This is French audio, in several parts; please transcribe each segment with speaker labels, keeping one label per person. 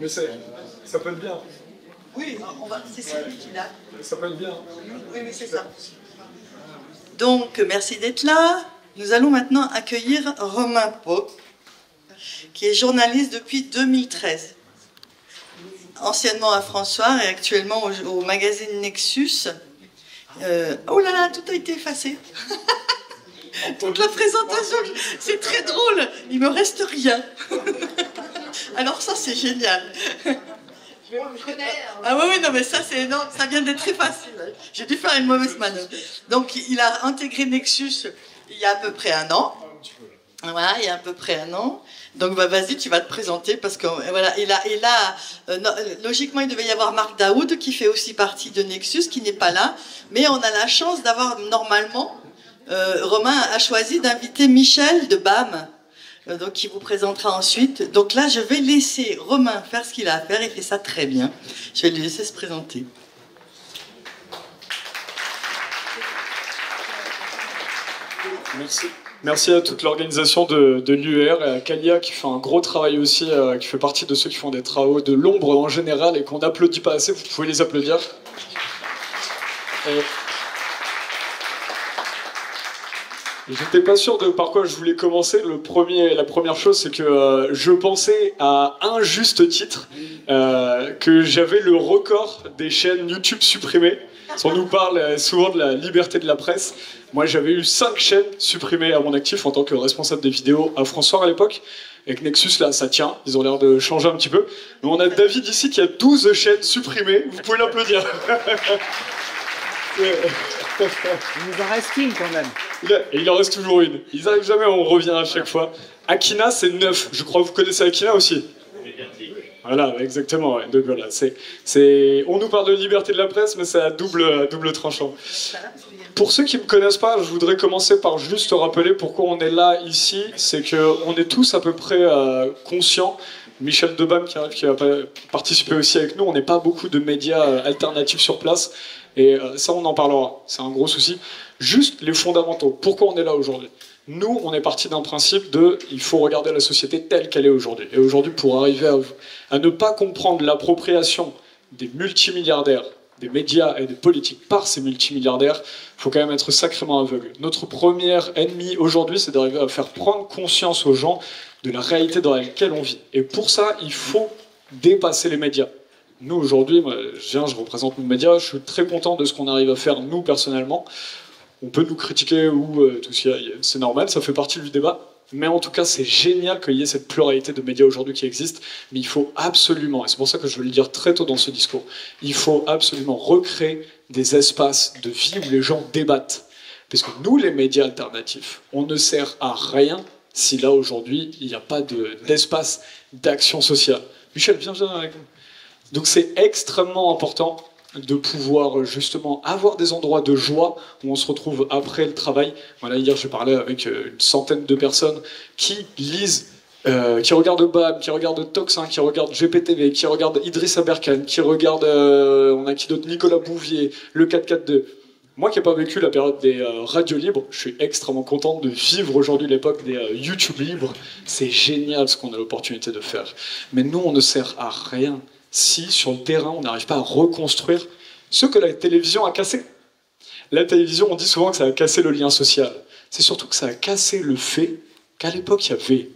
Speaker 1: Mais ça peut être bien.
Speaker 2: Oui, c'est celui qui l'a.
Speaker 1: Ça peut être bien.
Speaker 2: Oui, mais c'est ça. Donc, merci d'être là. Nous allons maintenant accueillir Romain Pau, qui est journaliste depuis 2013. Anciennement à François et actuellement au magazine Nexus. Oh là là, tout a été effacé. Toute la présentation, c'est très drôle. Il me reste rien. Alors ça, c'est génial. Ah oui, non, mais ça vient d'être très facile. J'ai dû faire une mauvaise manœuvre. Donc, il a intégré Nexus il y a à peu près 1 an. Voilà, il y a à peu près 1 an. Donc, bah, vas-y, tu vas te présenter parce que voilà, logiquement, il devait y avoir Marc Daoud qui fait aussi partie de Nexus, qui n'est pas là. Mais on a la chance d'avoir normalement, Romain a choisi d'inviter Michel de BAM. Donc, qui vous présentera ensuite. Donc là, je vais laisser Romain faire ce qu'il a à faire. Il fait ça très bien. Je vais lui laisser se présenter.
Speaker 1: Merci. Merci à toute l'organisation de l'UR et à Kalia qui fait un gros travail aussi, qui fait partie de ceux qui font des travaux de l'ombre en général et qu'on n'applaudit pas assez. Vous pouvez les applaudir. J'étais pas sûr de par quoi je voulais commencer. La première chose, c'est que je pensais à un juste titre, que j'avais le record des chaînes YouTube supprimées. On nous parle souvent de la liberté de la presse. Moi, j'avais eu 5 chaînes supprimées à mon actif en tant que responsable des vidéos à François à l'époque. Avec Nexus, là, ça tient. Ils ont l'air de changer un petit peu. Mais on a David ici qui a 12 chaînes supprimées. Vous pouvez l'applaudir.
Speaker 3: Il nous en reste une quand même.
Speaker 1: Et il en reste toujours une. Ils n'arrivent jamais, on revient à chaque fois. Akina, c'est 9. Je crois que vous connaissez Akina aussi. Voilà, exactement. Ouais. Donc voilà, on nous parle de liberté de la presse, mais c'est à double tranchant. Pour ceux qui ne me connaissent pas, je voudrais commencer par juste rappeler pourquoi on est là ici. C'est qu'on est tous à peu près conscients. Michel Debam qui va participer aussi avec nous. On n'est pas beaucoup de médias alternatifs sur place. Et ça, on en parlera. C'est un gros souci. Juste les fondamentaux. Pourquoi on est là aujourd'hui ? Nous, on est parti d'un principe de il faut regarder la société telle qu'elle est aujourd'hui. Et aujourd'hui, pour arriver à ne pas comprendre l'appropriation des multimilliardaires, des médias et des politiques par ces multimilliardaires, il faut quand même être sacrément aveugle. Notre premier ennemi aujourd'hui, c'est d'arriver à faire prendre conscience aux gens de la réalité dans laquelle on vit. Et pour ça, il faut dépasser les médias. Nous, aujourd'hui, moi, je représente nos médias, je suis très content de ce qu'on arrive à faire, nous, personnellement. On peut nous critiquer ou tout ce qu'il y a, c'est normal, ça fait partie du débat. Mais en tout cas, c'est génial qu'il y ait cette pluralité de médias aujourd'hui qui existe. Mais il faut absolument, et c'est pour ça que je veux le dire très tôt dans ce discours, il faut absolument recréer des espaces de vie où les gens débattent. Parce que nous, les médias alternatifs, on ne sert à rien si là, aujourd'hui, il n'y a pas d'espace d'action sociale. Michel, viens avec nous. Donc c'est extrêmement important de pouvoir justement avoir des endroits de joie où on se retrouve après le travail. Voilà, hier je parlais avec une centaine de personnes qui lisent, qui regardent BAM, qui regardent Toxin, qui regardent GPTV, qui regardent Idriss Aberkane, qui regardent, on a qui d'autre, Nicolas Bouvier, le 442. Moi qui n'ai pas vécu la période des radios libres, je suis extrêmement content de vivre aujourd'hui l'époque des YouTube libres. C'est génial ce qu'on a l'opportunité de faire. Mais nous, on ne sert à rien si, sur le terrain, on n'arrive pas à reconstruire ce que la télévision a cassé. La télévision, on dit souvent que ça a cassé le lien social. C'est surtout que ça a cassé le fait qu'à l'époque, il y avait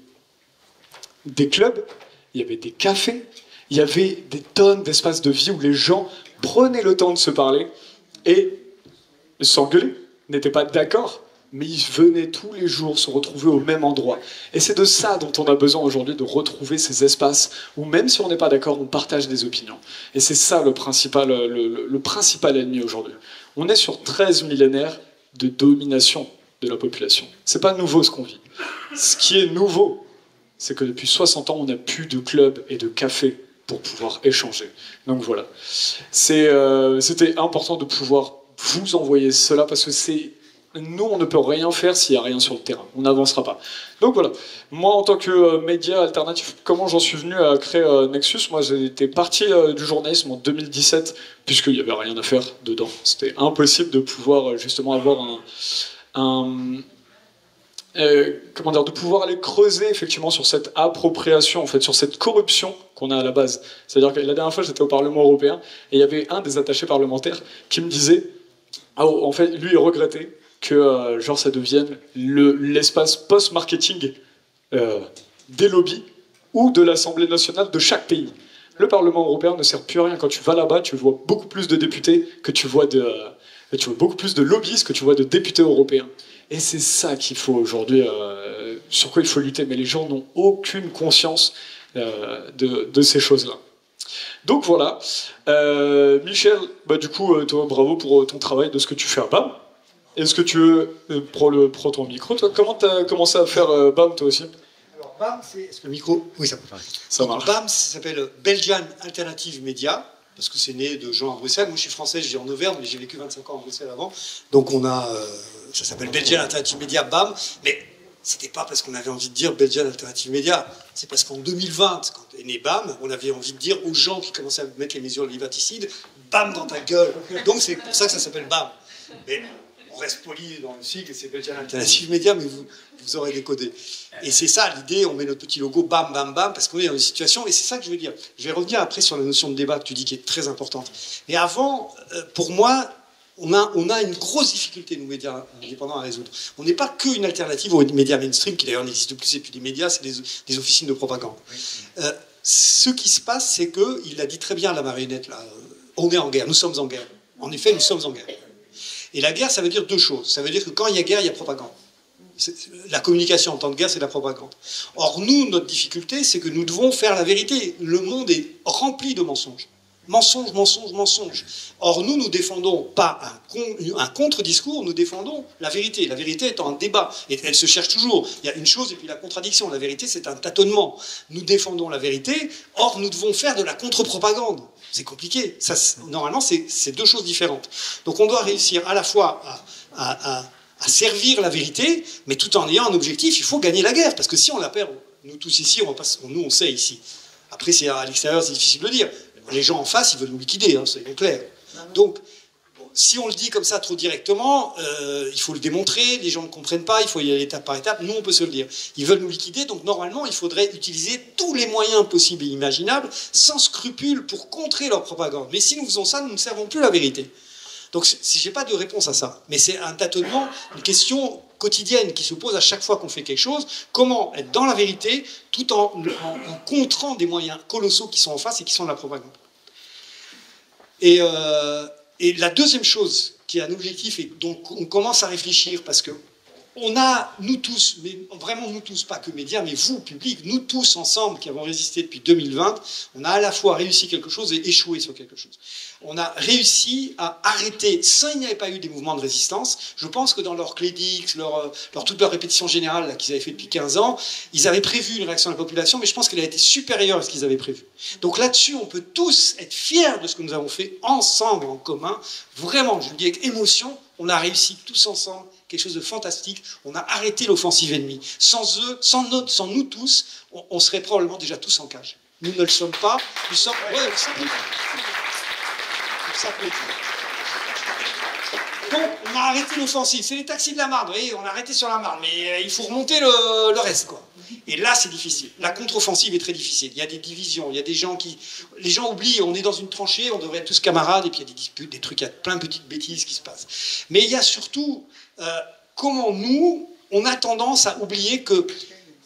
Speaker 1: des clubs, il y avait des cafés, il y avait des tonnes d'espaces de vie où les gens prenaient le temps de se parler et s'engueuler, n'étaient pas d'accord, mais ils venaient tous les jours se retrouver au même endroit. Et c'est de ça dont on a besoin aujourd'hui, de retrouver ces espaces où même si on n'est pas d'accord, on partage des opinions. Et c'est ça le principal ennemi aujourd'hui. On est sur 13 millénaires de domination de la population. C'est pas nouveau ce qu'on vit. Ce qui est nouveau, c'est que depuis 60 ans, on n'a plus de clubs et de cafés pour pouvoir échanger. Donc voilà. C'était important de pouvoir vous envoyer cela parce que nous, on ne peut rien faire s'il n'y a rien sur le terrain. On n'avancera pas. Donc voilà. Moi, en tant que média alternatif, comment j'en suis venu à créer Nexus ? Moi, j'étais parti du journalisme en 2017, puisqu'il n'y avait rien à faire dedans. C'était impossible de pouvoir justement avoir comment dire, de pouvoir aller creuser effectivement sur cette appropriation, en fait, sur cette corruption qu'on a à la base. C'est-à-dire que la dernière fois, j'étais au Parlement européen et il y avait un des attachés parlementaires qui me disait, en fait, lui, il regrettait que genre ça devienne l'espace post-marketing des lobbies ou de l'Assemblée nationale de chaque pays. Le Parlement européen ne sert plus à rien. Quand tu vas là-bas, tu vois beaucoup plus de députés que tu vois beaucoup plus de lobbyistes que tu vois de députés européens. Et c'est ça qu'il faut aujourd'hui, sur quoi il faut lutter. Mais les gens n'ont aucune conscience de ces choses-là. Donc voilà. Michel, bah, du coup, toi, bravo pour ton travail de ce que tu fais à BAM. Est-ce que tu veux prends ton micro, toi? Comment tu as commencé à faire BAM, toi aussi?
Speaker 4: Alors, BAM, c'est. Est-ce que le micro. Oui, ça peut parler.
Speaker 1: Ça marche.
Speaker 4: BAM, ça s'appelle Belgian Alternative Media, parce que c'est né de gens à Bruxelles. Moi, je suis français, je vis en Auvergne, mais j'ai vécu 25 ans en Bruxelles avant. Donc, on a. Ça s'appelle Belgian Alternative Media, BAM. Mais c'était pas parce qu'on avait envie de dire Belgian Alternative Media. C'est parce qu'en 2020, quand est né BAM, on avait envie de dire aux gens qui commençaient à mettre les mesures liberticides, BAM dans ta gueule. Donc, c'est pour ça que ça s'appelle BAM. Mais on reste poli dans le sigle, c'est Belgian Alternative Media, mais vous aurez décodé. Et c'est ça l'idée, on met notre petit logo BAM, BAM, BAM, parce qu'on est dans une situation, et c'est ça que je veux dire. Je vais revenir après sur la notion de débat que tu dis qui est très importante. Mais avant, pour moi, on a une grosse difficulté, nous, médias indépendants, à résoudre. On n'est pas qu'une alternative aux médias mainstream, qui d'ailleurs n'existent plus, et puis les médias, c'est des officines de propagande. Ce qui se passe, c'est que, il l'a dit très bien, la marionnette, là, on est en guerre, nous sommes en guerre. En effet, nous sommes en guerre. Et la guerre, ça veut dire deux choses. Ça veut dire que quand il y a guerre, il y a propagande. La communication en temps de guerre, c'est de la propagande. Or, nous, notre difficulté, c'est que nous devons faire la vérité. Le monde est rempli de mensonges. Mensonges, mensonges, mensonges. Or, nous, nous défendons pas un contre-discours, nous défendons la vérité. La vérité étant un débat. Et elle se cherche toujours. Il y a une chose et puis la contradiction. La vérité, c'est un tâtonnement. Nous défendons la vérité, or, nous devons faire de la contre-propagande. C'est compliqué. Ça, normalement, c'est deux choses différentes. Donc, on doit réussir à la fois à servir la vérité, mais tout en ayant un objectif. Il faut gagner la guerre. Parce que si on la perd, nous tous ici, on sait ici. Après, c'est à l'extérieur, c'est difficile de le dire. Les gens en face, ils veulent nous liquider, hein, c'est clair. Donc, si on le dit comme ça trop directement, il faut le démontrer, les gens ne comprennent pas, il faut y aller étape par étape, nous on peut se le dire. Ils veulent nous liquider, donc normalement il faudrait utiliser tous les moyens possibles et imaginables, sans scrupule, pour contrer leur propagande. Mais si nous faisons ça, nous ne servons plus la vérité. Donc je n'ai pas de réponse à ça, mais c'est un tâtonnement, une question quotidienne qui se pose à chaque fois qu'on fait quelque chose. Comment être dans la vérité tout en contrant des moyens colossaux qui sont en face et qui sont de la propagande. Et la deuxième chose qui est un objectif et donc on commence à réfléchir parce que on a, nous tous, mais vraiment nous tous, pas que médias, mais vous, public, nous tous ensemble qui avons résisté depuis 2020, on a à la fois réussi quelque chose et échoué sur quelque chose. On a réussi à arrêter, sans il n'y avait pas eu des mouvements de résistance, je pense que dans leur Clédix, toute leur répétition générale qu'ils avaient fait depuis 15 ans, ils avaient prévu une réaction de la population, mais je pense qu'elle a été supérieure à ce qu'ils avaient prévu. Donc là-dessus, on peut tous être fiers de ce que nous avons fait ensemble, en commun. Vraiment, je le dis avec émotion, on a réussi tous ensemble quelque chose de fantastique. On a arrêté l'offensive ennemie. Sans eux, sans nous tous, on serait probablement déjà tous en cage. Nous ne le sommes pas. Nous sommes... Ouais, ça peut être. Donc, on a arrêté l'offensive. C'est les taxis de la Marne. Vous voyez, on a arrêté sur la Marne. Mais il faut remonter le reste, quoi. Et là, c'est difficile. La contre-offensive est très difficile. Il y a des divisions. Il y a des gens qui... Les gens oublient. On est dans une tranchée. On devrait être tous camarades. Et puis, il y a des disputes, des trucs. Il y a plein de petites bêtises qui se passent. Mais il y a surtout... comment nous, on a tendance à oublier que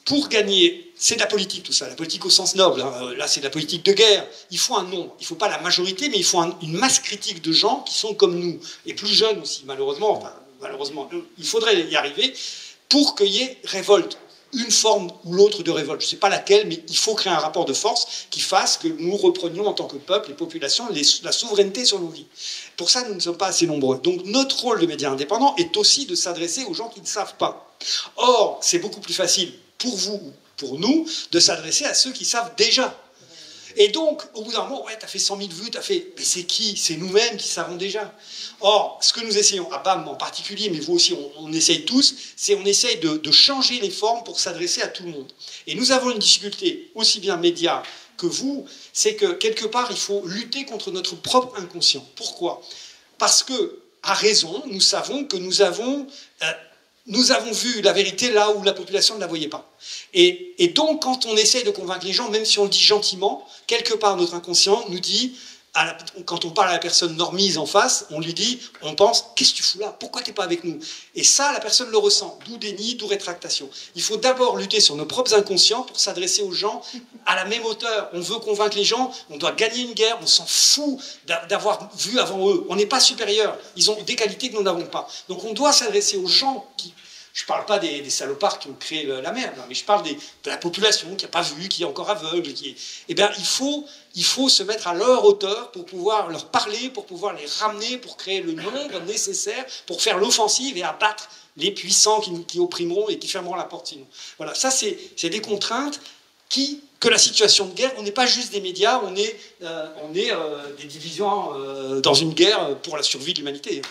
Speaker 4: pour gagner, c'est de la politique tout ça, la politique au sens noble, hein. Là c'est de la politique de guerre, il faut un nombre, il ne faut pas la majorité, mais il faut une masse critique de gens qui sont comme nous, et plus jeunes aussi, malheureusement, il faudrait y arriver pour qu'il y ait révolte, une forme ou l'autre de révolte, je ne sais pas laquelle, mais il faut créer un rapport de force qui fasse que nous reprenions en tant que peuple, les populations, la souveraineté sur nos vies. Pour ça, nous ne sommes pas assez nombreux. Donc notre rôle de médias indépendants est aussi de s'adresser aux gens qui ne savent pas. Or, c'est beaucoup plus facile pour vous, pour nous, de s'adresser à ceux qui savent déjà. Et donc, au bout d'un moment, ouais, t'as fait 100 000 vues, t'as fait... Mais c'est qui? C'est nous-mêmes qui savons déjà. Or, ce que nous essayons, à BAM en particulier, mais vous aussi, on essaye tous, c'est on essaye de changer les formes pour s'adresser à tout le monde. Et nous avons une difficulté, aussi bien médias que vous, c'est que, quelque part, il faut lutter contre notre propre inconscient. Pourquoi? Parce que, à raison, nous savons que nous avons nous avons vu la vérité là où la population ne la voyait pas. Et donc, quand on essaye de convaincre les gens, même si on le dit gentiment, quelque part notre inconscient nous dit, quand on parle à la personne normise en face, on lui dit, on pense, qu'est-ce que tu fous là? Pourquoi tu n'es pas avec nous? Et ça, la personne le ressent, d'où déni, d'où rétractation. Il faut d'abord lutter sur nos propres inconscients pour s'adresser aux gens à la même hauteur. On veut convaincre les gens, on doit gagner une guerre, on s'en fout d'avoir vu avant eux. On n'est pas supérieur, ils ont des qualités que nous n'avons pas. Donc on doit s'adresser aux gens qui... Je ne parle pas des salopards qui ont créé la merde, mais je parle de la population qui n'a pas vu, qui est encore aveugle. Eh bien, il faut se mettre à leur hauteur pour pouvoir leur parler, pour pouvoir les ramener, pour créer le nombre nécessaire pour faire l'offensive et abattre les puissants qui opprimeront et qui fermeront la porte sinon. Voilà, ça c'est des contraintes que la situation de guerre, on n'est pas juste des médias, on est des divisions dans une guerre pour la survie de l'humanité.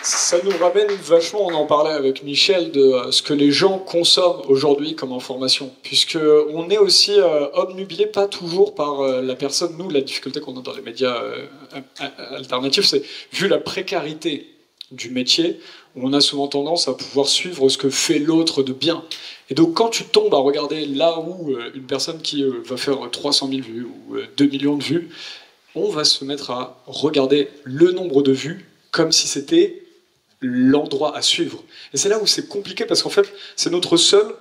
Speaker 1: Ça nous ramène vachement, on en parlait avec Michel, de ce que les gens consomment aujourd'hui comme information. Puisqu'on est aussi obnubilé, pas toujours par la personne. Nous, la difficulté qu'on a dans les médias alternatifs, c'est, vu la précarité du métier, on a souvent tendance à pouvoir suivre ce que fait l'autre de bien. Et donc quand tu tombes à regarder là où une personne qui va faire 300 000 vues ou 2 millions de vues, on va se mettre à regarder le nombre de vues comme si c'était l'endroit à suivre. Et c'est là où c'est compliqué, parce qu'en fait, c'est notre seul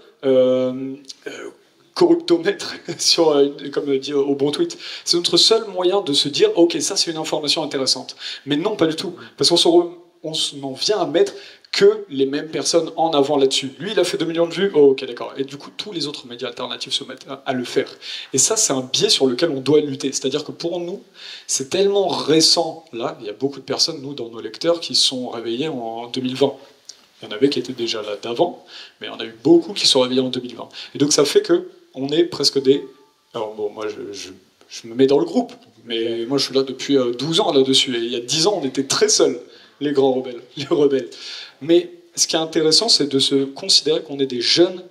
Speaker 1: corruptomètre, comme dit au bon tweet, c'est notre seul moyen de se dire, ok, ça c'est une information intéressante. Mais non, pas du tout. Parce qu'on en vient à mettre que les mêmes personnes en avant là-dessus. Lui, il a fait 2 millions de vues, oh, ok, d'accord. Et du coup, tous les autres médias alternatifs se mettent à le faire. Et ça, c'est un biais sur lequel on doit lutter. C'est-à-dire que pour nous, c'est tellement récent. Là, il y a beaucoup de personnes, nous, dans nos lecteurs, qui se sont réveillés en 2020. Il y en avait qui étaient déjà là d'avant, mais il y en a eu beaucoup qui se sont réveillés en 2020. Et donc, ça fait qu'on est presque des... Alors bon, moi, je me mets dans le groupe, mais moi, je suis là depuis 12 ans là-dessus. Et il y a 10 ans, on était très seuls, les grands rebelles, les rebelles. Mais ce qui est intéressant, c'est de se considérer qu'on est des jeunes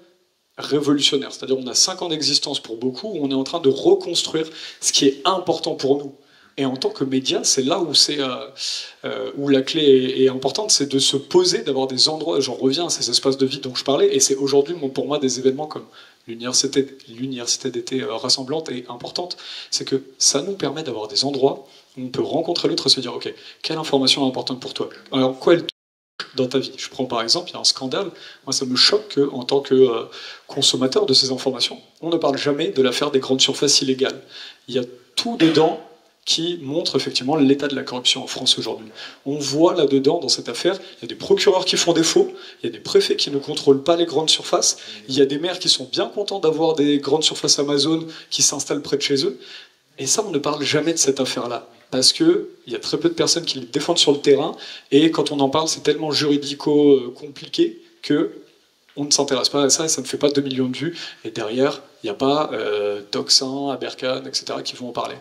Speaker 1: révolutionnaires. C'est-à-dire on a 5 ans d'existence pour beaucoup, où on est en train de reconstruire ce qui est important pour nous. Et en tant que média, c'est là où la clé est importante, c'est de se poser, d'avoir des endroits, j'en reviens à ces espaces de vie dont je parlais, et c'est aujourd'hui pour moi des événements comme l'université d'été rassemblante et importante, c'est que ça nous permet d'avoir des endroits où on peut rencontrer l'autre et se dire, ok, quelle information est importante pour toi? Alors quoi elle dans ta vie. Je prends par exemple, il y a un scandale, moi ça me choque qu'en tant que consommateur de ces informations, on ne parle jamais de l'affaire des grandes surfaces illégales. Il y a tout dedans qui montre effectivement l'état de la corruption en France aujourd'hui. On voit là-dedans, dans cette affaire, il y a des procureurs qui font défaut, il y a des préfets qui ne contrôlent pas les grandes surfaces, il y a des maires qui sont bien contents d'avoir des grandes surfaces Amazon qui s'installent près de chez eux, et ça on ne parle jamais de cette affaire-là. Parce qu'il y a très peu de personnes qui le défendent sur le terrain, et quand on en parle, c'est tellement juridico-compliqué qu'on ne s'intéresse pas à ça, et ça ne fait pas 2 millions de vues, et derrière, il n'y a pas Toxin, Aberkan, etc. qui vont en parler.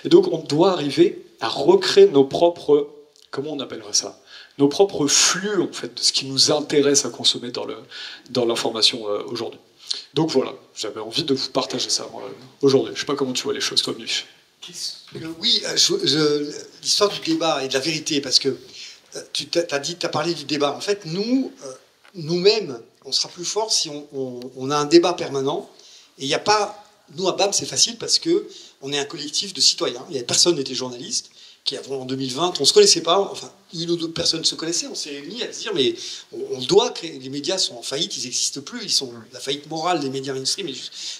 Speaker 1: Et donc on doit arriver à recréer nos propres, comment on appellerait ça, nos propres flux, en fait, de ce qui nous intéresse à consommer dans l'information aujourd'hui. Donc voilà, j'avais envie de vous partager ça aujourd'hui. Je ne sais pas comment tu vois les choses, toi, Mif.
Speaker 4: Oui, l'histoire du débat et de la vérité, parce que tu as parlé du débat. En fait, nous-mêmes, on sera plus fort si on a un débat permanent. Et il n'y a pas... Nous, à BAM, c'est facile parce qu'on est un collectif de citoyens. Il y a personne n'était journaliste. Qui avant en 2020, on ne se connaissait pas, enfin une ou deux personnes se connaissaient, on s'est réunis à se dire mais on doit créer, les médias sont en faillite, ils n'existent plus, ils sont la faillite morale des médias mainstream.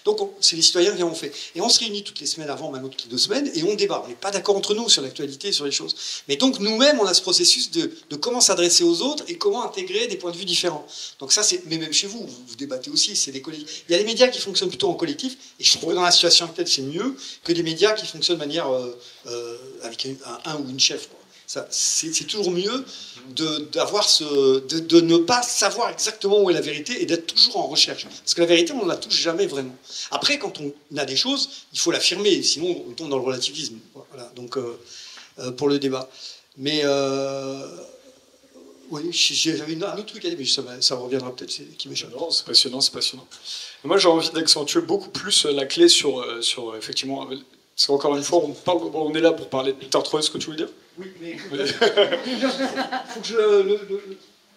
Speaker 4: Donc c'est les citoyens qui en ont fait. Et on se réunit toutes les semaines avant, maintenant toutes les 2 semaines, et on débat. On n'est pas d'accord entre nous sur l'actualité, sur les choses. Mais donc nous-mêmes, on a ce processus de comment s'adresser aux autres et comment intégrer des points de vue différents. Donc ça, mais même chez vous, vous débattez aussi, c'est des collectifs. Il y a des médias qui fonctionnent plutôt en collectif, et je trouve que dans la situation actuelle, c'est mieux que des médias qui fonctionnent de manière avec un ou une chef. C'est toujours mieux de ne pas savoir exactement où est la vérité et d'être toujours en recherche. Parce que la vérité, on ne la touche jamais vraiment. Après, quand on a des choses, il faut l'affirmer, sinon on tombe dans le relativisme. Voilà, donc pour le débat. Mais oui, j'avais un autre truc à dire, mais ça reviendra peut-être, qui m'échappe.
Speaker 1: Non, c'est passionnant, c'est passionnant. Moi, j'ai envie d'accentuer beaucoup plus la clé sur effectivement... Parce qu'encore une fois, on est là pour parler de Peter Troy, ce que tu veux dire?
Speaker 4: Oui, mais faut que je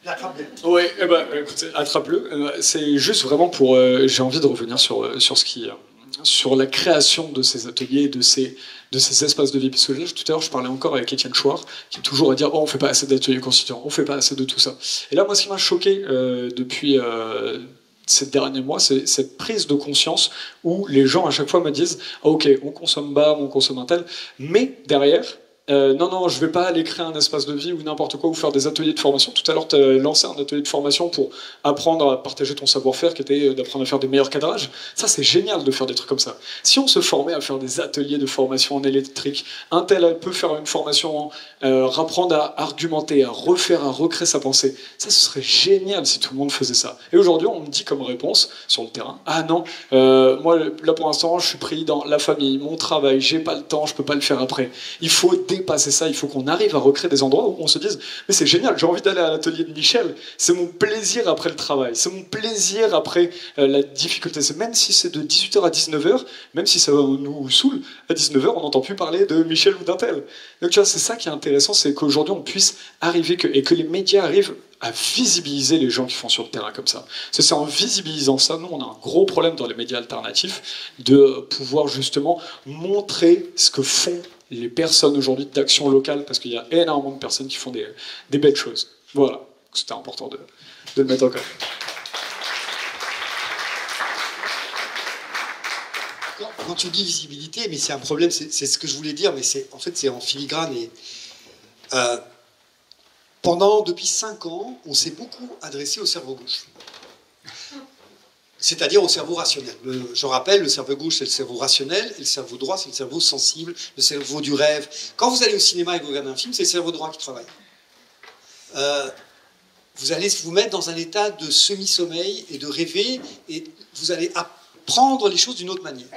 Speaker 4: l'attrape bien.
Speaker 1: Oui, eh ben, écoutez, attrape-le. C'est juste vraiment pour... j'ai envie de revenir sur la création de ces ateliers, de ces espaces de vie. Parce que là, tout à l'heure, je parlais encore avec Étienne Chouard, qui est toujours à dire « Oh, on fait pas assez d'ateliers constituants, on fait pas assez de tout ça ». Et là, moi, ce qui m'a choqué depuis ces derniers mois, c'est cette prise de conscience où les gens, à chaque fois, me disent « Ok, on consomme BAM, on consomme un tel », mais derrière... non, je vais pas aller créer un espace de vie ou n'importe quoi ou faire des ateliers de formation. Tout à l'heure, tu as lancé un atelier de formation pour apprendre à partager ton savoir-faire, qui était d'apprendre à faire des meilleurs cadrages. Ça, c'est génial de faire des trucs comme ça. Si on se formait à faire des ateliers de formation en électrique, un tel peut faire une formation, apprendre à argumenter, à refaire, à recréer sa pensée. Ça, ce serait génial si tout le monde faisait ça. Et aujourd'hui, on me dit comme réponse sur le terrain, ah non, moi, là pour l'instant, je suis pris dans la famille, mon travail, j'ai pas le temps, je peux pas le faire après. Il faut dépasser ça, il faut qu'on arrive à recréer des endroits où on se dise mais c'est génial, j'ai envie d'aller à l'atelier de Michel, c'est mon plaisir après le travail, c'est mon plaisir après la difficulté, même si c'est de 18h à 19h, même si ça nous saoule, à 19h on n'entend plus parler de Michel ou d'un tel. Donc tu vois, c'est ça qui est intéressant, c'est qu'aujourd'hui on puisse arriver, et que les médias arrivent à visibiliser les gens qui font sur le terrain comme ça. C'est en visibilisant ça, nous on a un gros problème dans les médias alternatifs, de pouvoir justement montrer ce que font les personnes aujourd'hui d'action locale, parce qu'il y a énormément de personnes qui font des belles choses. Voilà, c'était important de le mettre en commun.
Speaker 4: Quand tu dis visibilité, mais c'est un problème, c'est ce que je voulais dire, mais en fait c'est en filigrane. Et, depuis 5 ans, on s'est beaucoup adressé au cerveau gauche. C'est-à-dire au cerveau rationnel. Je rappelle, le cerveau gauche, c'est le cerveau rationnel, et le cerveau droit, c'est le cerveau sensible, le cerveau du rêve. Quand vous allez au cinéma et que vous regardez un film, c'est le cerveau droit qui travaille. Vous allez vous mettre dans un état de semi-sommeil et de rêver, et vous allez apprendre les choses d'une autre manière.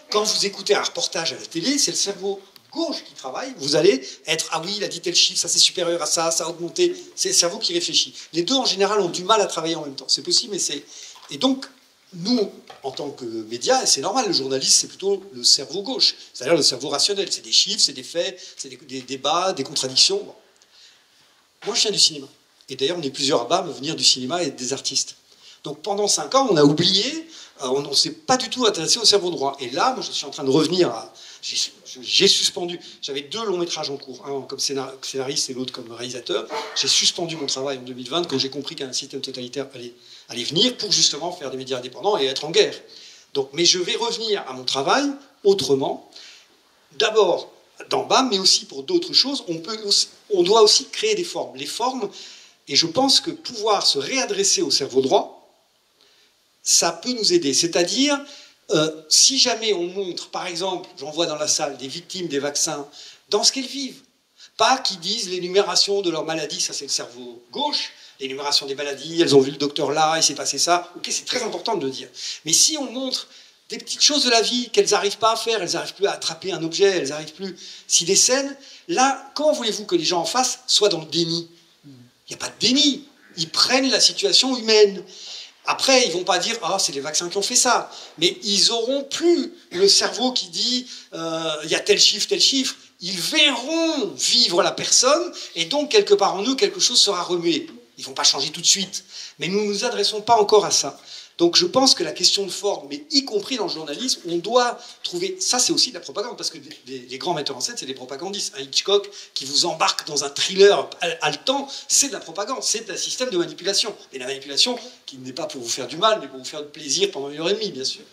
Speaker 4: Quand vous écoutez un reportage à la télé, c'est le cerveau gauche qui travaille, vous allez être « Ah oui, il a dit tel chiffre, ça c'est supérieur à ça, ça a augmenté ». C'est le cerveau qui réfléchit. Les deux, en général, ont du mal à travailler en même temps. C'est possible, mais c'est... Et donc, nous, en tant que médias, c'est normal, le journaliste, c'est plutôt le cerveau gauche, c'est-à-dire le cerveau rationnel. C'est des chiffres, c'est des faits, c'est des débats, des contradictions. Bon. Moi, je viens du cinéma. Et d'ailleurs, on est plusieurs à BAM à venir du cinéma et des artistes. Donc pendant 5 ans, on a oublié, on ne s'est pas du tout intéressé au cerveau droit. Et là, moi, je suis en train de revenir à... J'ai suspendu, j'avais 2 longs métrages en cours, un comme scénariste et l'autre comme réalisateur. J'ai suspendu mon travail en 2020 quand j'ai compris qu'un système totalitaire allait venir pour justement faire des médias indépendants et être en guerre. Donc, mais je vais revenir à mon travail autrement. D'abord dans BAM, mais aussi pour d'autres choses. On doit aussi créer des formes. Les formes, et je pense que pouvoir se réadresser au cerveau droit, ça peut nous aider. C'est-à-dire... si jamais on montre, par exemple, j'en vois dans la salle, des victimes des vaccins, dans ce qu'elles vivent, pas qu'ils disent l'énumération de leur maladie, ça c'est le cerveau gauche, l'énumération des maladies, elles ont vu le docteur là, il s'est passé ça, ok, c'est très important de le dire. Mais si on montre des petites choses de la vie qu'elles n'arrivent pas à faire, elles n'arrivent plus à attraper un objet, elles n'arrivent plus... Si des scènes, là, comment voulez-vous que les gens en face soient dans le déni? Il n'y a pas de déni, ils prennent la situation humaine. Après, ils ne vont pas dire « Ah, c'est les vaccins qui ont fait ça ». Mais ils n'auront plus le cerveau qui dit « Il y a tel chiffre, tel chiffre ». Ils verront vivre la personne et donc, quelque part en nous, quelque chose sera remué. Ils ne vont pas changer tout de suite. Mais nous ne nous adressons pas encore à ça. Donc je pense que la question de forme, mais y compris dans le journalisme, on doit trouver... Ça, c'est aussi de la propagande, parce que les grands metteurs en scène, c'est des propagandistes. Un Hitchcock qui vous embarque dans un thriller haletant, c'est de la propagande, c'est un système de manipulation. Et la manipulation qui n'est pas pour vous faire du mal, mais pour vous faire du plaisir pendant 1h30, bien sûr.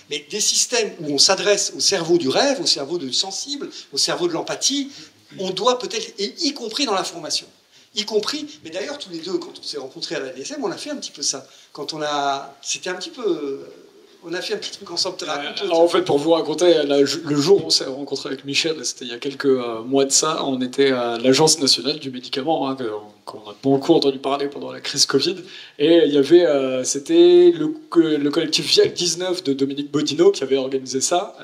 Speaker 4: Mais des systèmes où on s'adresse au cerveau du rêve, au cerveau du sensible, au cerveau de l'empathie, on doit peut-être, et y compris dans la formation. Y compris, mais d'ailleurs tous les deux, quand on s'est rencontrés à la DSM, on a fait un petit peu ça. C'était un petit peu... On a fait un petit truc ensemble.
Speaker 1: En fait, pour vous raconter, le jour où on s'est rencontré avec Michel, c'était il y a quelques mois de ça, on était à l'Agence nationale du médicament, qu'on a beaucoup entendu parler pendant la crise Covid, et il y avait, c'était le collectif VIAC 19 de Dominique Bodino qui avait organisé ça,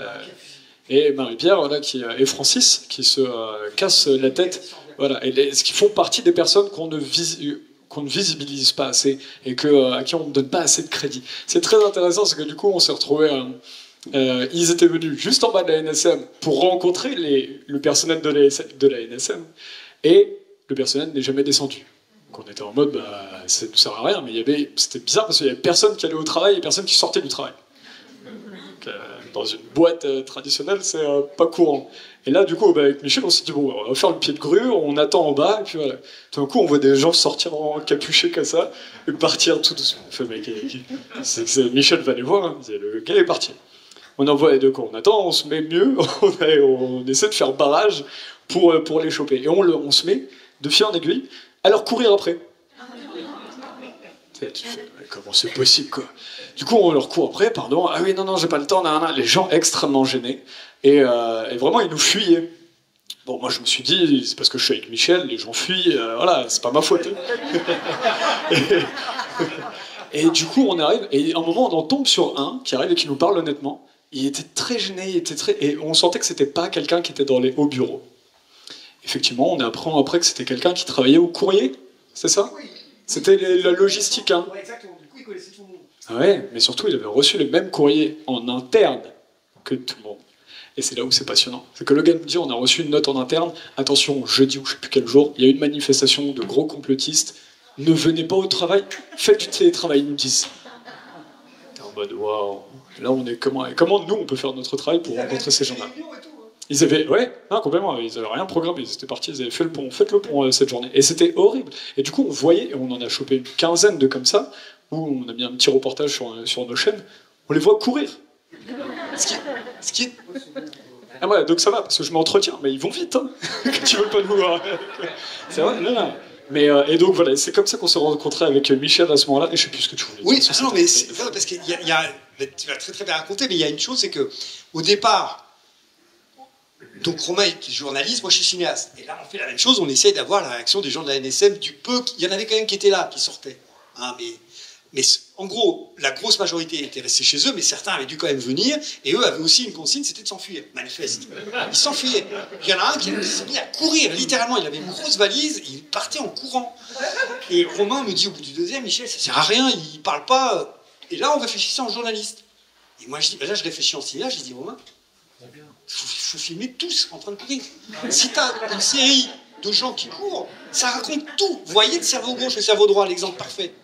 Speaker 1: et Marie-Pierre, voilà, et Francis, qui se cassent la tête, voilà, et ce qui font partie des personnes qu'on ne visibilise pas assez et à qui on ne donne pas assez de crédit. C'est très intéressant, c'est que du coup on s'est retrouvés Ils étaient venus juste en bas de la NSM pour rencontrer le personnel de la NSM, et le personnel n'est jamais descendu. Donc on était en mode, bah, ça ne sert à rien, mais c'était bizarre parce qu'il n'y avait personne qui allait au travail et personne qui sortait du travail. Donc, dans une boîte traditionnelle, c'est pas courant. Et là, du coup, bah, avec Michel, on s'est dit, bon, on va faire le pied de grue, on attend en bas, et puis voilà. Tout d'un coup, on voit des gens sortir en capuché comme ça, et partir tout doucement. On fait, mec, Michel va les voir, hein. Le gars est parti. On envoie les deux, quand on attend, on se met mieux, on essaie de faire barrage pour les choper. Et on se met, de fil en aiguille, à leur courir après. Tu fais, comment c'est possible, quoi. Du coup, on leur court après, pardon, ah oui, non, j'ai pas le temps, les gens extrêmement gênés. Et vraiment, ils nous fuyaient. Bon, moi, je me suis dit, c'est parce que je suis avec Michel, les gens fuient, voilà, c'est pas ma faute. Et du coup, on arrive, et à un moment, on en tombe sur un qui arrive et qui nous parle honnêtement. Il était très gêné, et on sentait que c'était pas quelqu'un qui était dans les hauts bureaux. Effectivement, on apprend après que c'était quelqu'un qui travaillait au courrier, c'est ça? C'était la logistique, hein.
Speaker 4: Ouais, exactement, du coup, il connaissait tout le monde.
Speaker 1: Ah ouais, mais surtout, il avait reçu le même courrier en interne que tout le monde. Et c'est là où c'est passionnant. C'est que le gars nous dit, on a reçu une note en interne, attention, jeudi ou je sais plus quel jour, il y a eu une manifestation de gros complotistes, ne venez pas au travail, faites du télétravail, ils nous disent. T'es en mode, waouh, là on est comment nous on peut faire notre travail pour rencontrer ces gens-là? Ils avaient, ouais, non, complètement, ils avaient rien programmé, ils étaient partis, ils avaient fait le pont, faites le pont cette journée. Et c'était horrible. Et du coup, on voyait, et on en a chopé une quinzaine de comme ça, où on a mis un petit reportage sur nos chaînes, on les voit courir. Ce qui est... Ah ouais, donc ça va, parce que je m'entretiens, mais ils vont vite, hein, quand ils veulent pas nous voir. C'est vrai, non. Mais, et donc voilà, c'est comme ça qu'on s'est rencontrés avec Michel à ce moment-là, et je sais plus ce que tu voulais dire.
Speaker 4: Oui, non, mais c'est vrai, parce qu'il y a, tu l'as très très bien raconté, mais il y a une chose, c'est que au départ, donc Romain est journaliste, moi je suis cinéaste. Et là on fait la même chose, on essaye d'avoir la réaction des gens de la NSM, du peu, il y en avait quand même qui étaient là, qui sortaient. Hein, mais en gros, la grosse majorité était restée chez eux, mais certains avaient dû quand même venir, et eux avaient aussi une consigne, c'était de s'enfuir, manifeste. Ils s'enfuyaient. Il y en a un qui s'est mis à courir, littéralement, il avait une grosse valise, il partait en courant. Et Romain me dit au bout du deuxième, Michel, ça sert à rien, il parle pas. Et là on réfléchissait en journaliste. Et moi je dis, ben là je réfléchis en cinéaste, je dis, Romain, il faut filmer tous en train de courir. Si tu as une série de gens qui courent, ça raconte tout. Vous voyez le cerveau gauche et le cerveau droit, l'exemple parfait.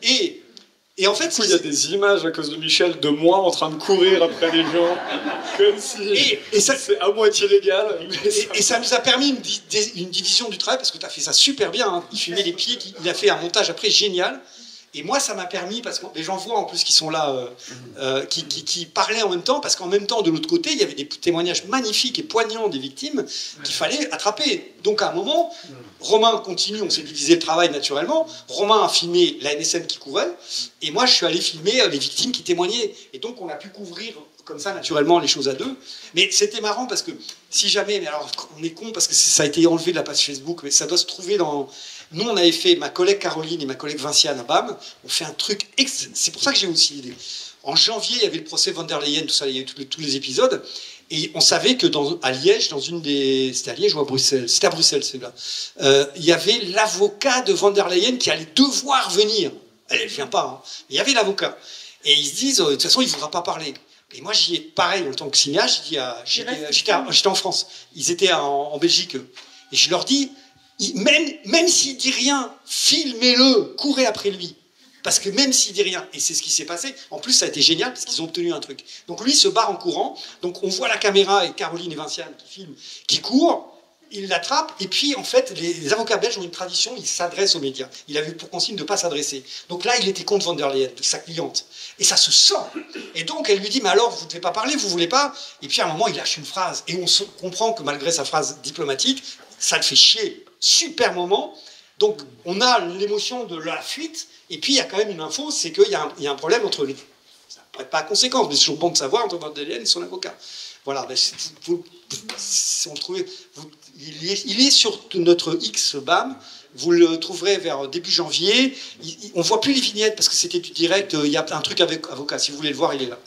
Speaker 4: Et en fait,
Speaker 1: il y a des images à cause de Michel de moi en train de courir après les gens, comme si c'est à moitié légal.
Speaker 4: Et ça nous a permis une division du travail, parce que tu as fait ça super bien. Hein. Il filmait les pieds, il a fait un montage après génial. Et moi, ça m'a permis, parce que les gens voient en plus qui sont là, qui parlaient en même temps, parce qu'en même temps, de l'autre côté, il y avait des témoignages magnifiques et poignants des victimes qu'il fallait attraper. Donc à un moment, Romain continue, on s'est divisé le travail naturellement. Romain a filmé la NSM qui courait, et moi, je suis allé filmer les victimes qui témoignaient. Et donc, on a pu couvrir comme ça, naturellement, les choses à deux. Mais c'était marrant, parce que si jamais, mais alors, on est con, parce que ça a été enlevé de la page Facebook, mais ça doit se trouver dans... Nous, on avait fait, ma collègue Caroline et ma collègue Vinciane à BAM, on fait un truc... C'est pour ça que j'ai aussi l'idée. En janvier, il y avait le procès von der Leyen, tout ça, il y avait tous les épisodes, et on savait que à Liège, dans une des... C'était à Liège ou à Bruxelles? C'était à Bruxelles, c'est là. Il y avait l'avocat de von der Leyen qui allait devoir venir. Elle ne vient pas, hein. Mais il y avait l'avocat. Et ils se disent, de toute façon, il ne voudra pas parler. Et moi, j'y ai, pareil, en tant que cinéaste, j'étais en France. Ils étaient en Belgique. Et je leur dis... Même s'il dit rien, filmez-le, courez après lui. Parce que même s'il dit rien, et c'est ce qui s'est passé, en plus ça a été génial parce qu'ils ont obtenu un truc. Donc lui se barre en courant, donc on voit la caméra et Caroline et Vinciane qui filment, qui courent, il l'attrape, et puis en fait les avocats belges ont une tradition, ils s'adressent aux médias. Il avait pour consigne de ne pas s'adresser. Donc là il était contre von der Leyen, de sa cliente. Et ça se sent. Et donc elle lui dit, mais alors vous ne devez pas parler, vous ne voulez pas? Et puis à un moment il lâche une phrase, et on comprend que malgré sa phrase diplomatique, ça le fait chier. Super moment. Donc, on a l'émotion de la fuite, et puis il y a quand même une info, c'est qu'il y a un problème entre les... Ça ne prête pas à conséquence, mais c'est toujours bon de savoir entre von der Leyen et son avocat. Voilà, ben, si on le trouvait, il est sur notre X BAM, vous le trouverez vers début janvier. On ne voit plus les vignettes, parce que c'était du direct, il y a un truc avec avocat, si vous voulez le voir, il est là.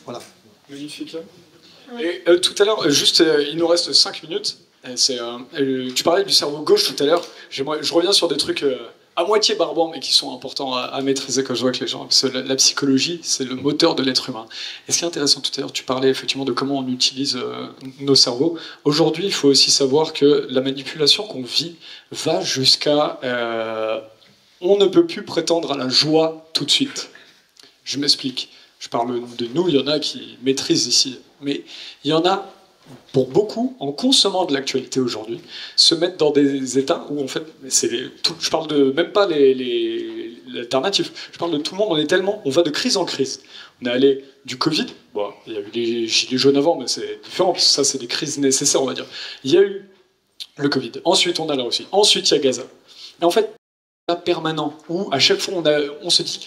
Speaker 4: Voilà.
Speaker 1: Magnifique. Et tout à l'heure, juste, il nous reste 5 minutes. Tu parlais du cerveau gauche tout à l'heure. Je reviens sur des trucs à moitié barbants, mais qui sont importants à maîtriser quand je vois avec les gens. Parce que la psychologie, c'est le moteur de l'être humain. Et ce qui est intéressant tout à l'heure, tu parlais effectivement de comment on utilise nos cerveaux. Aujourd'hui, il faut aussi savoir que la manipulation qu'on vit va jusqu'à... on ne peut plus prétendre à la joie tout de suite. Je m'explique. Je parle de nous, il y en a qui maîtrisent ici. Mais il y en a... pour beaucoup, en consommant de l'actualité aujourd'hui, se mettre dans des états où, en fait, je parle de même pas l'alternative, je parle de tout le monde, on va de crise en crise. On est allé du Covid, bon, il y a eu les gilets jaunes avant, mais c'est différent, parce que ça, c'est des crises nécessaires, on va dire. Il y a eu le Covid, ensuite on a la Russie, ensuite il y a Gaza. Et en fait, permanent où à chaque fois on se dit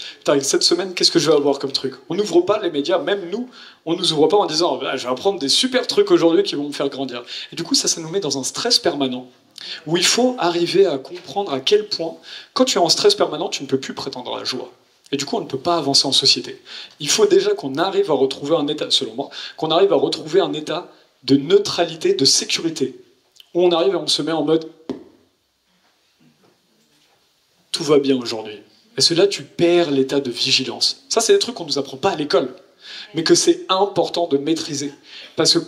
Speaker 1: cette semaine qu'est-ce que je vais avoir comme truc. On n'ouvre pas les médias, même nous on nous ouvre pas en disant je vais apprendre des super trucs aujourd'hui qui vont me faire grandir. Et du coup ça nous met dans un stress permanent où il faut arriver à comprendre à quel point quand tu es en stress permanent tu ne peux plus prétendre à la joie. Et du coup on ne peut pas avancer en société. Il faut déjà qu'on arrive à retrouver un état, selon moi, qu'on arrive à retrouver un état de neutralité, de sécurité, où on arrive et on se met en mode tout va bien aujourd'hui. Et cela, tu perds l'état de vigilance. Ça, c'est des trucs qu'on ne nous apprend pas à l'école, mais que c'est important de maîtriser. Parce que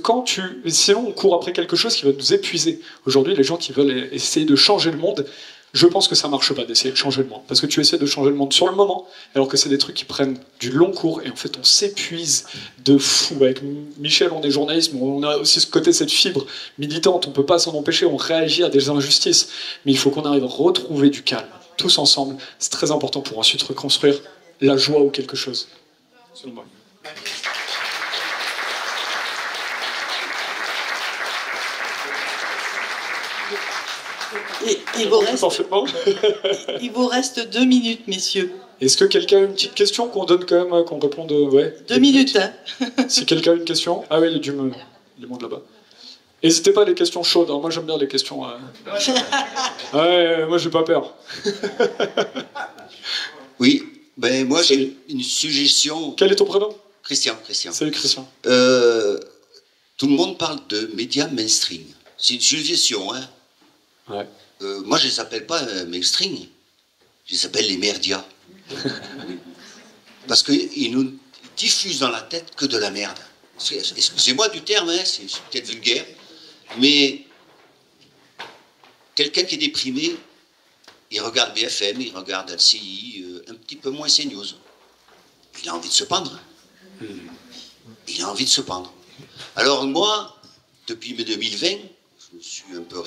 Speaker 1: sinon, on court après quelque chose qui va nous épuiser. Aujourd'hui, les gens qui veulent essayer de changer le monde, je pense que ça ne marche pas d'essayer de changer le monde. Parce que tu essaies de changer le monde sur le moment, alors que c'est des trucs qui prennent du long cours, et en fait, on s'épuise de fou. Avec Michel, on est journaliste, mais on a aussi ce côté, cette fibre militante, on ne peut pas s'en empêcher, on réagit à des injustices. Mais il faut qu'on arrive à retrouver du calme. Tous ensemble, c'est très important pour ensuite reconstruire la joie ou quelque chose. Selon moi.
Speaker 2: Il vous reste 2 minutes, messieurs.
Speaker 1: Est-ce que quelqu'un a une petite question qu'on donne quand même, qu'on réponde ouais.
Speaker 2: 2 minutes, hein.
Speaker 1: Si quelqu'un a une question. Ah oui, il y a du monde là-bas. N'hésitez pas à les questions chaudes, hein. Moi j'aime bien les questions... Ouais, moi j'ai pas peur.
Speaker 5: Oui, ben moi j'ai une suggestion...
Speaker 1: Quel est ton prénom?
Speaker 5: Christian.
Speaker 1: Salut Christian.
Speaker 5: Tout le monde parle de médias mainstream. C'est une suggestion, hein.
Speaker 1: Ouais.
Speaker 5: Moi je les appelle pas mainstream, je les appelle les merdias. Parce qu'ils nous diffusent dans la tête que de la merde. Excusez-moi du terme, hein, c'est peut-être vulgaire, mais quelqu'un qui est déprimé, il regarde BFM, il regarde LCI, un petit peu moins CNews. Il a envie de se pendre. Il a envie de se pendre. Alors moi, depuis 2020, je me suis un peu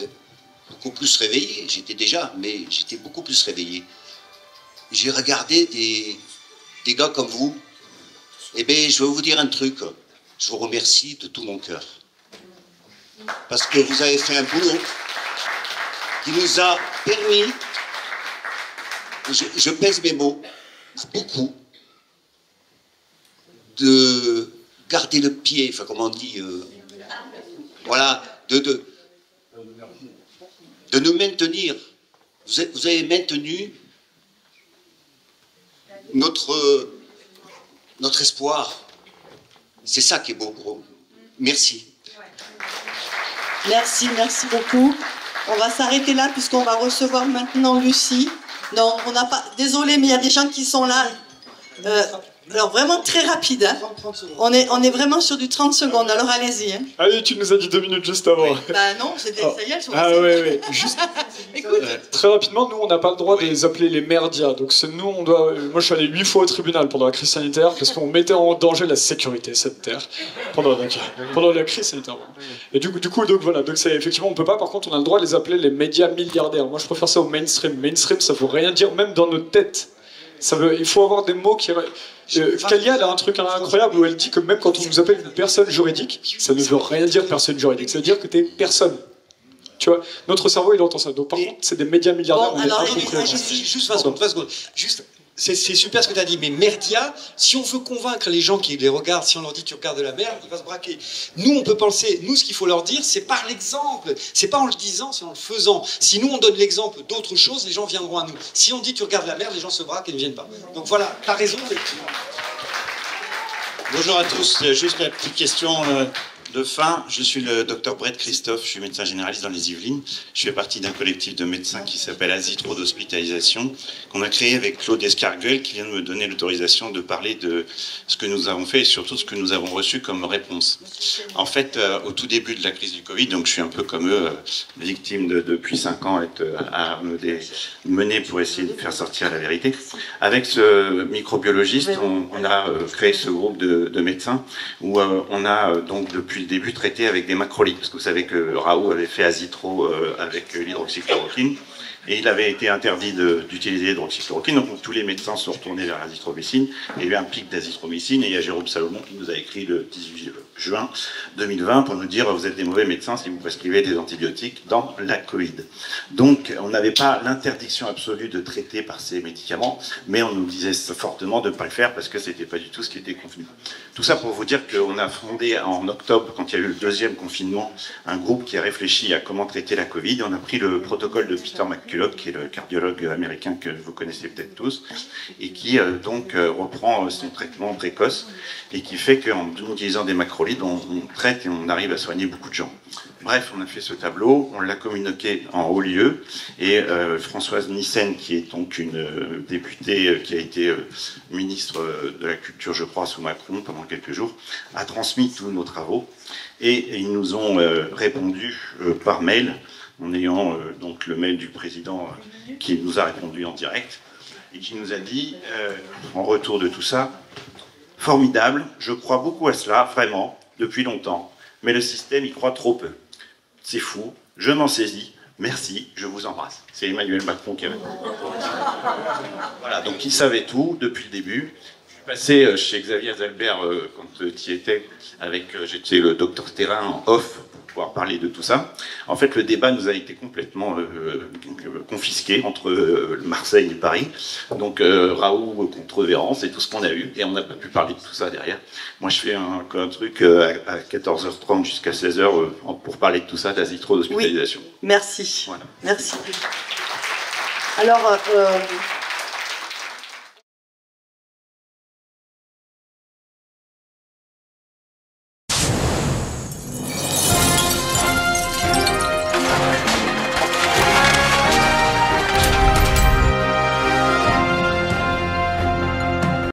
Speaker 5: beaucoup plus réveillé. J'étais déjà, mais j'étais beaucoup plus réveillé. J'ai regardé des gars comme vous. Eh bien, je vais vous dire un truc. Je vous remercie de tout mon cœur. Parce que vous avez fait un boulot qui nous a permis, je pèse mes mots, beaucoup, de garder le pied, enfin comment on dit, voilà, de nous maintenir. Vous avez maintenu notre espoir. C'est ça qui est beau, gros. Merci.
Speaker 2: Merci beaucoup. On va s'arrêter là puisqu'on va recevoir maintenant Lucie. Non, on n'a pas... Désolé, mais il y a des gens qui sont là. Alors vraiment très rapide. Hein. On est vraiment sur du 30 secondes. Alors allez-y. Hein.
Speaker 1: Allez, tu nous as dit 2 minutes juste avant.
Speaker 2: Oui. Bah non, c'était ça y est, elles sont
Speaker 1: ouais. Juste... Écoute. Très rapidement, nous on n'a pas le droit de les appeler les merdias. Donc nous on doit. Moi je suis allé 8 fois au tribunal pendant la crise sanitaire parce qu'on mettait en danger la sécurité de cette terre pendant la crise sanitaire. Et du coup donc voilà. Donc c'est effectivement on peut pas. Par contre on a le droit de les appeler les médias milliardaires. Moi je préfère ça au mainstream. Mainstream ça veut rien dire même dans notre tête. Il faut avoir des mots qui... Kalia, elle a un truc incroyable où elle dit que même quand on nous appelle une personne juridique, ça ne veut rien dire personne juridique, ça veut dire que t'es personne. Tu vois, notre cerveau il entend ça. Donc par contre, c'est des médias milliardaires.
Speaker 2: Bon, alors,
Speaker 4: juste 20 secondes. Juste, c'est super ce que tu as dit, mais merdia, si on veut convaincre les gens qui les regardent, si on leur dit tu regardes de la merde, ils vont se braquer. Nous, on peut penser, nous, ce qu'il faut leur dire, c'est par l'exemple. C'est pas en le disant, c'est en le faisant. Si nous, on donne l'exemple d'autre chose, les gens viendront à nous. Si on dit tu regardes de la merde, les gens se braquent et ne viennent pas. Donc voilà, t'as raison, effectivement.
Speaker 6: Bonjour à tous, juste une petite question. de fin, je suis le docteur Brett Christophe, je suis médecin généraliste dans les Yvelines. Je fais partie d'un collectif de médecins qui s'appelle Azitro d'hospitalisation, qu'on a créé avec Claude Escarguel, qui vient de me donner l'autorisation de parler de ce que nous avons fait et surtout ce que nous avons reçu comme réponse. En fait, au tout début de la crise du Covid, donc je suis un peu comme eux, victime depuis 5 ans, à me mener pour essayer de faire sortir la vérité. Avec ce microbiologiste, on a créé ce groupe de médecins où on a donc depuis le début traité avec des macrolides, parce que vous savez que Raoult avait fait Azitro avec l'hydroxychloroquine, et il avait été interdit d'utiliser l'hydroxychloroquine, donc tous les médecins sont retournés vers l'azithromycine. Il y a eu un pic d'azithromycine, et il y a Jérôme Salomon qui nous a écrit le 18 juin 2020 pour nous dire « Vous êtes des mauvais médecins si vous prescrivez des antibiotiques dans la Covid ». Donc on n'avait pas l'interdiction absolue de traiter par ces médicaments, mais on nous disait fortement de ne pas le faire parce que c'était pas du tout ce qui était convenu. Tout ça pour vous dire qu'on a fondé en octobre, quand il y a eu le deuxième confinement, un groupe qui a réfléchi à comment traiter la Covid. On a pris le protocole de Peter McCulloch, qui est le cardiologue américain que vous connaissez peut-être tous, et qui donc reprend son traitement précoce et qui fait qu'en utilisant des macrolides, on traite et on arrive à soigner beaucoup de gens. Bref, on a fait ce tableau, on l'a communiqué en haut lieu, et Françoise Nyssen, qui est donc une députée qui a été ministre de la Culture, je crois, sous Macron pendant quelques jours, a transmis tous nos travaux, et ils nous ont répondu par mail, en ayant donc le mail du président qui nous a répondu en direct, et qui nous a dit, en retour de tout ça, « Formidable, je crois beaucoup à cela, vraiment, depuis longtemps, mais le système y croit trop peu. C'est fou, je m'en saisis, merci, je vous embrasse. » C'est Emmanuel Macron qui avait. Voilà, donc il savait tout depuis le début. Je suis passé chez Xavier Zalbert quand tu y étais, j'étais le docteur Terrain en off pour pouvoir parler de tout ça. En fait, le débat nous a été complètement confisqué entre Marseille et Paris. Donc Raoult contre Véran, c'est tout ce qu'on a eu, et on n'a pas pu parler de tout ça derrière. Moi, je fais un truc à 14h30 jusqu'à 16h pour parler de tout ça, d'azitro d'hospitalisation.
Speaker 2: Oui, merci.
Speaker 6: Voilà.
Speaker 2: Merci. Alors,